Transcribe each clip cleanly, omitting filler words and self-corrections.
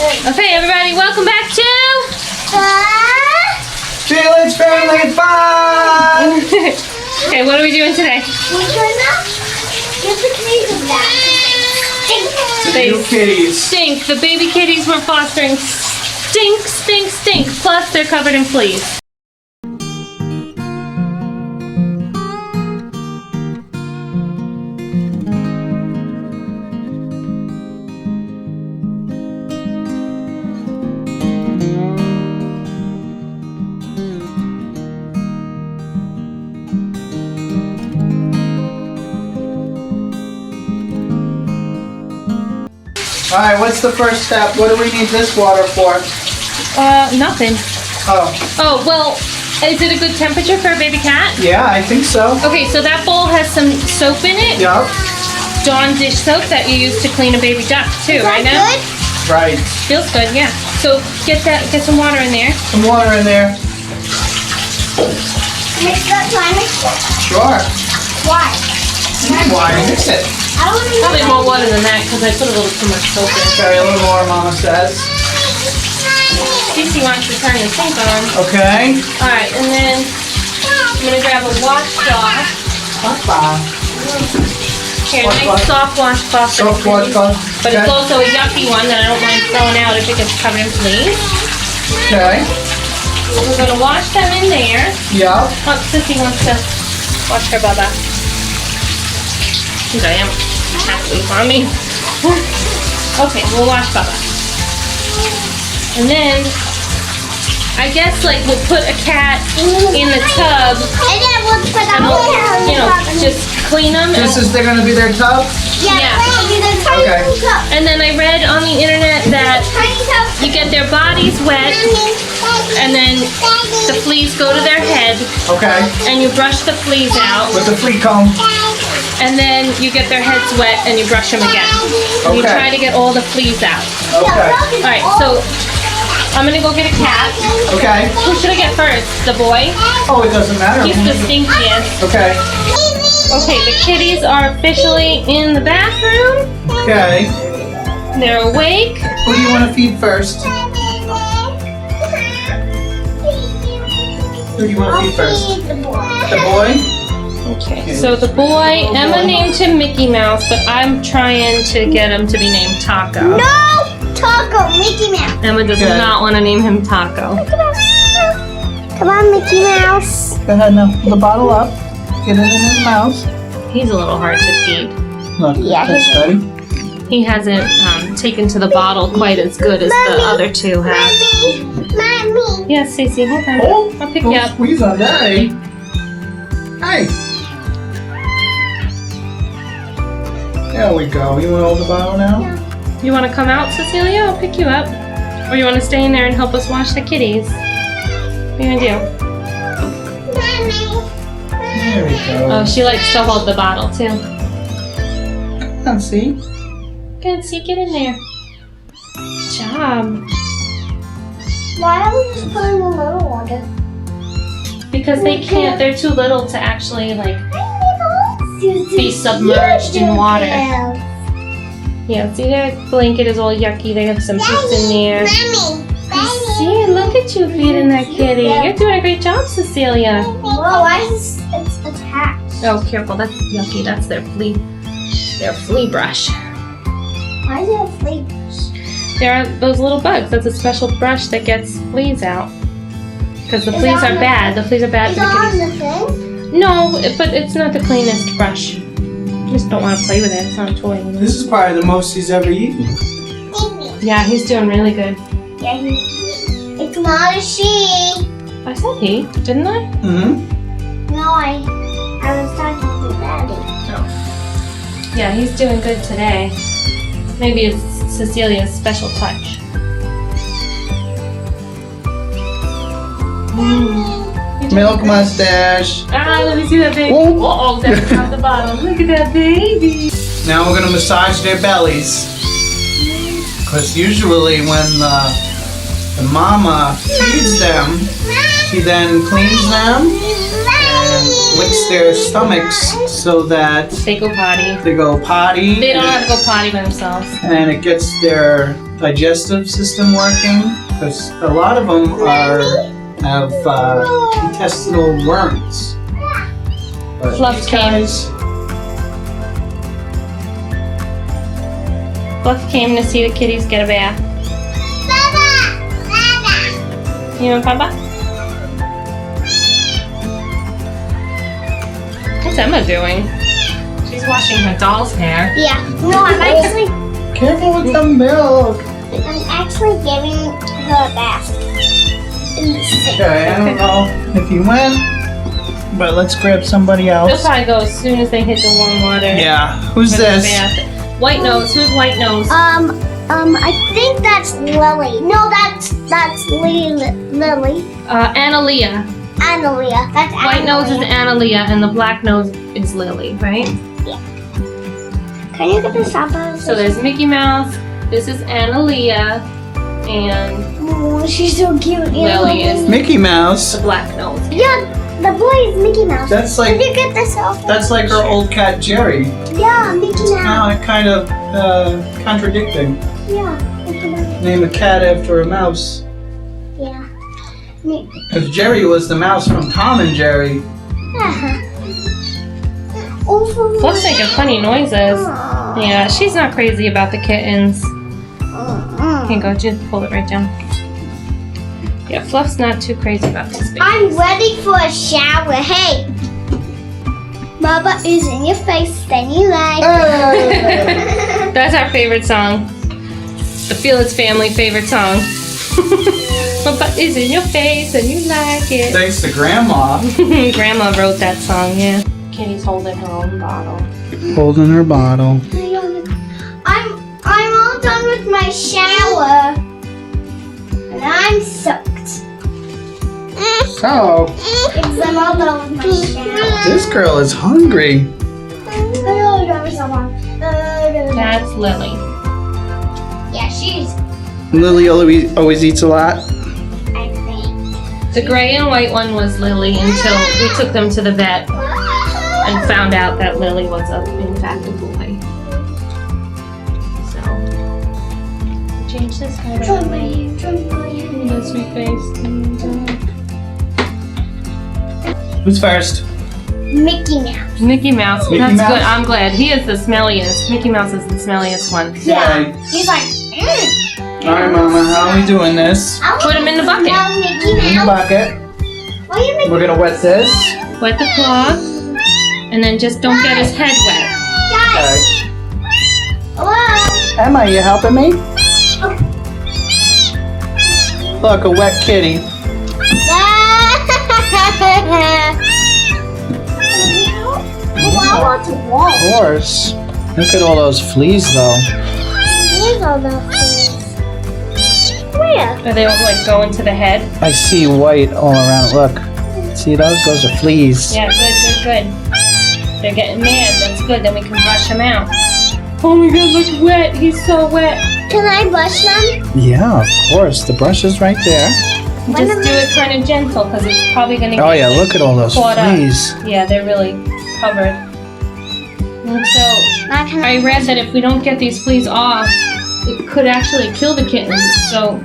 Okay, everybody, welcome back to Jalen's Family Fun! Okay, what are we doing today? We're gonna give the kitties a bath. They New kitties. stink. The baby kitties we're fostering stink, stink, stink. Plus, they're covered in fleas. Alright, what's the first step? What do we need this water for? Nothing. Oh, Oh, well, is it a good temperature for a baby cat? yeah, I think so. Okay, so that bowl has some soap in it. Yup. Dawn dish soap that you use to clean a baby duck too, right now? Good? Right. Feels good, yeah. So get some water in there. Some water in there. Mix that time. Sure. Why? Why mix it? I don't even Probably more water than that because I put a little too much soap in. Okay, a little more, Mama says. Cece wants to turn the sink on. Okay. Alright, and then I'm gonna grab a washcloth. Papa. Here, nice Washcloth. soft washcloth. for Soft the kitties. washcloth. But it's Okay. also a yucky one that I don't mind throwing out if it gets covered in fleas. Okay. We're gonna wash them in there. Yup. Oh, Sissy wants to wash her Bubba. Here I am. Happily on me. Okay, we'll wash Bubba. And then, I guess like we'll put a cat in the tub And then we'll put and we'll, just clean them. They're gonna be their tub? Yeah. We'll do the tiny Okay. cup. And then I read on the internet that Tiny cup. you get their bodies wet and then the fleas go to their head Okay. and you brush the fleas out With the flea comb. and then you get their heads wet and you brush them again. And you Okay. try to get all the fleas out. Okay. Alright, so I'm gonna go get a cat. Okay. Who should I get first? The boy? Oh, it doesn't matter. He's the stinkiest. Okay. Okay, the kitties are officially in the bathroom. Okay. They're awake. Who do you want to feed first? Who do you want to feed first? Feed the boy. The boy? Okay, so the boy, Emma named him Mickey Mouse, but I'm trying to get him to be named Taco. No! Taco, Mickey Mouse. Emma does Okay. not want to name him Taco. Come on, Mickey Mouse. Go ahead now. Pull the bottle up. Get it in his mouth. He's a little hard to feed. Look, Yeah, that's ready. He hasn't taken to the bottle quite as good as the other two have. Mommy. Yes, Cece, hold on. Oh, I'll pick don't you up. squeeze on that, eh? Hey. There we go. You want to hold the bottle now? You want to come out, Cecilia? I'll pick you up. Or you want to stay in there and help us wash the kitties? What are you going to do? There we go. Oh, she likes to hold the bottle, too. Come on, see? Good, see, get in there. Good job. Why don't we just put in a little water? Because they can't, they're too little to actually, like, be submerged in water. Yeah, see, their blanket is all yucky. They have some poops in there. See, look at you feeding that kitty. You're doing a great job, Cecilia. Whoa, why is it's attached? Oh, careful, that's yucky. That's their flea brush. Why is it a flea brush? There are those little bugs. That's a special brush that gets fleas out. Because the Is fleas that are on bad. The fleas are bad Is for it the on kitties. the thing? No, but it's not the cleanest brush. You just don't want to play with it. It's not a toy. You know? This is probably the most he's ever eaten. Yeah, he's doing really good. Yeah, it's not a she. I said he, didn't I? Mm-hmm. No, I was talking to Daddy. Yeah, he's doing good today. Maybe it's Cecilia's special touch. Milk mustache. Ah, let me see that baby. Whoa. Oh, that's not the bottom. Look at that baby. Now we're gonna massage their bellies. Because usually when the mama feeds them, she then cleans them and licks their stomachs so that They go potty. they go potty. They don't have to go potty by themselves. And it gets their digestive system working? Because a lot of them have intestinal worms. But Fluff these came. guys, Fluff came to see the kitties get a bath. You want Papa? What's Emma doing? She's washing her doll's hair. Yeah. No, I'm actually careful with the milk. giving her a bath. In the sink. Okay, I don't know if you went, but let's grab somebody They'll else. probably go as soon as they hit the warm water. Yeah, who's for the this? bath. White nose. Who's white nose? I think that's Lily. No, that's Lily. Analia. Analia. That's White nose is Analia, and the black nose is Lily, right? Can you get the sample? So there's Mickey Mouse. This is Analia, and Oh, she's so cute. Lily is Mickey Mouse. the black nose. Yeah, the boy is Mickey Mouse. That's Can like you get this off? her old cat Jerry. Yeah, Mickey Mouse. Now it kind of contradicting. Yeah, Mickey Mouse. Name a cat after a mouse. Yeah. Because Jerry was the mouse from Tom and Jerry. Also, Fluff's making funny noises. Yeah, she's not crazy about the kittens. Here you go, just pull it right down. Yeah, Fluff's not too crazy about this baby. I'm ready for a shower. Hey, Baba is in your face, then you like. That's our favorite song. The Felix family favorite song. Papa is in your face and you like it. Thanks to Grandma. Grandma wrote that song, yeah. Kitty's holding her own bottle. Holding her bottle. I'm all done with my shower, and I'm soaked. So, Because I'm all done with my shower. this girl is hungry. That's Lily. Yeah, she's. Lily always eats a lot. I think. The gray and white one was Lily until we took them to the vet and found out that Lily was in fact a boy. So, change this guy right away. No sweet face. Who's first? Mickey Mouse. Mickey Mouse. Mickey That's Mouse? good. I'm glad. He is the smelliest. Mickey Mouse is the smelliest one. Yeah. He's like. Alright, Mama, how are we doing this? Put him in the bucket. Now, Mickey In the Mouse. bucket. Why are you making? We're gonna wet this. Wet the cloth. And then just don't get his head wet. Guys. Okay. Hello. Emma, you helping me? Look, a wet kitty. I want to walk. Of course. Look at all those fleas, though. These are the fleas. Where? Are they all like going to the head? I see white all around. Look. See those? Those are fleas. Yeah, good. They're getting mad. That's good. Then we can brush him out. Oh my god, look wet. He's so wet. Can I brush them? Yeah, of course. The brush is right there. Just do it kind of gentle because it's probably going to get Oh, yeah, look at all those caught up. fleas. Yeah, they're really covered. And so I read that if we don't get these fleas off, it could actually kill the kittens. So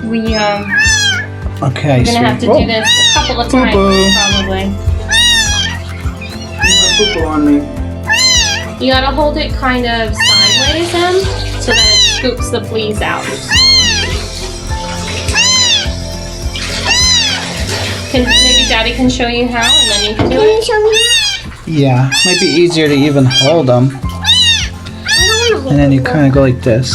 we're Okay, going to have to do this a couple of times Boo-boo. probably. Poo-poo on me. You got to hold it kind of sideways then so that it scoops the fleas out. Maybe Daddy can show you how, and then you can do Can you it. show me? Yeah, might be easier to even hold them. I don't want to hold And then you kind of go like this.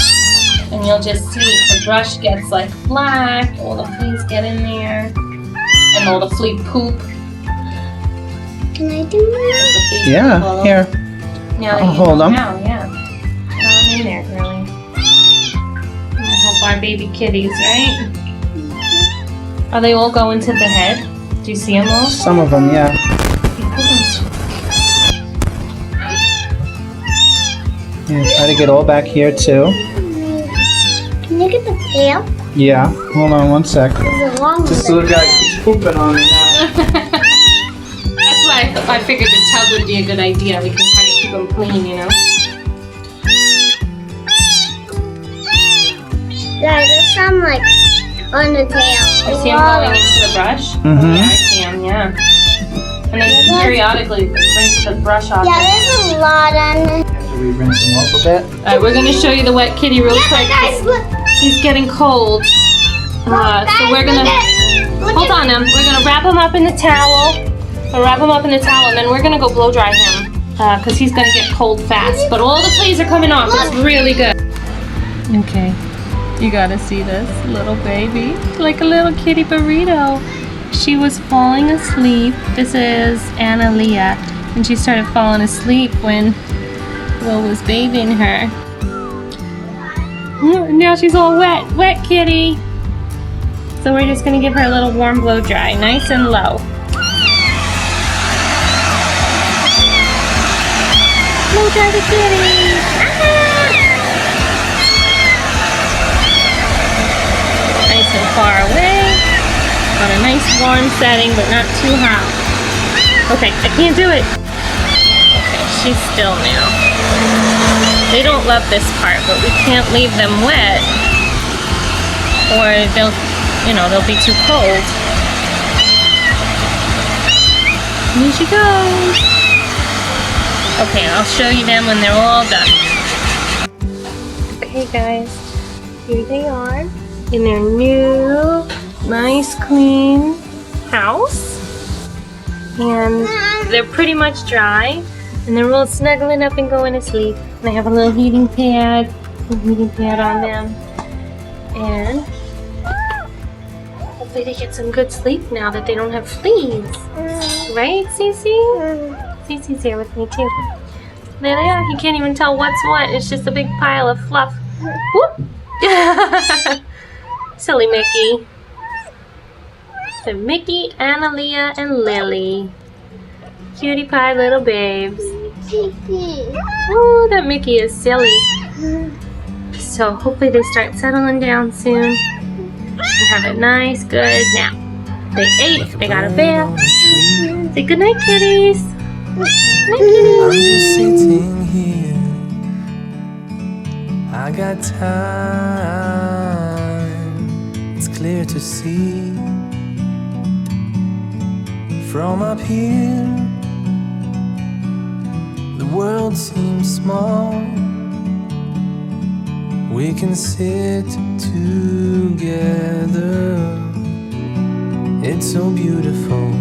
And you'll just see the brush gets like black, all the fleas get in there, and all the flea poop. Can I do The that? fleas Yeah, follow. here. Now that I'll you hold know them. how, yeah. Throw them in there, girlie. And help our baby kitties, right? Are they all going to the head? Do you see them all? Some of them, yeah. Yeah, try to get all back here too. Can you get the tail? Yeah, hold on one sec. It's a long This one. little guy keeps pooping on me now. That's why I figured the tub would be a good idea. We can kind of keep them clean, you know? Yeah, there's some like on the tail. You see him going into the brush? Mhm. Yeah, I see him, yeah. And then periodically rinse the brush off. Yeah, there's a lot on it. Should we rinse them off a bit? Alright, we're gonna show you the wet kitty real quick. Guys, look. He's getting cold. So we're gonna hold on him. We're gonna wrap him up in the towel. We'll wrap him up in the towel, and then we're gonna go blow dry him because he's gonna get cold fast. But all the fleas are coming off. It's really good. Okay, you gotta see this little baby, like a little kitty burrito. She was falling asleep. This is Analia, and she started falling asleep when Will was bathing her. Now she's all wet. Wet kitty. So we're just gonna give her a little warm blow dry, nice and low. Blow dry the kitty. Nice and far away. On a nice warm setting, but not too hot. Okay, I can't do it. Okay, she's still now. They don't love this part, but we can't leave them wet, or they'll be too cold. Here she goes. Okay, I'll show you them when they're all done. Okay, guys, here they are in their new, nice, clean house, and they're pretty much dry, and they're all snuggling up and going to sleep. And they have a little heating pad on them, and hopefully they get some good sleep now that they don't have fleas. Right, Cece? Cece's here with me too. There they are. You can't even tell what's what. It's just a big pile of fluff. Whoop! Silly Mickey. So Mickey, Analia, and Lily. Cutie pie little babes. Oh, that Mickey is silly. So hopefully they start settling down soon and have a nice, good nap. They ate, they got a bath. Say goodnight, kitties. Night, kitties. I'm just sitting here. I got time. It's clear to see from up here. The world seems small. We can sit together. It's so beautiful.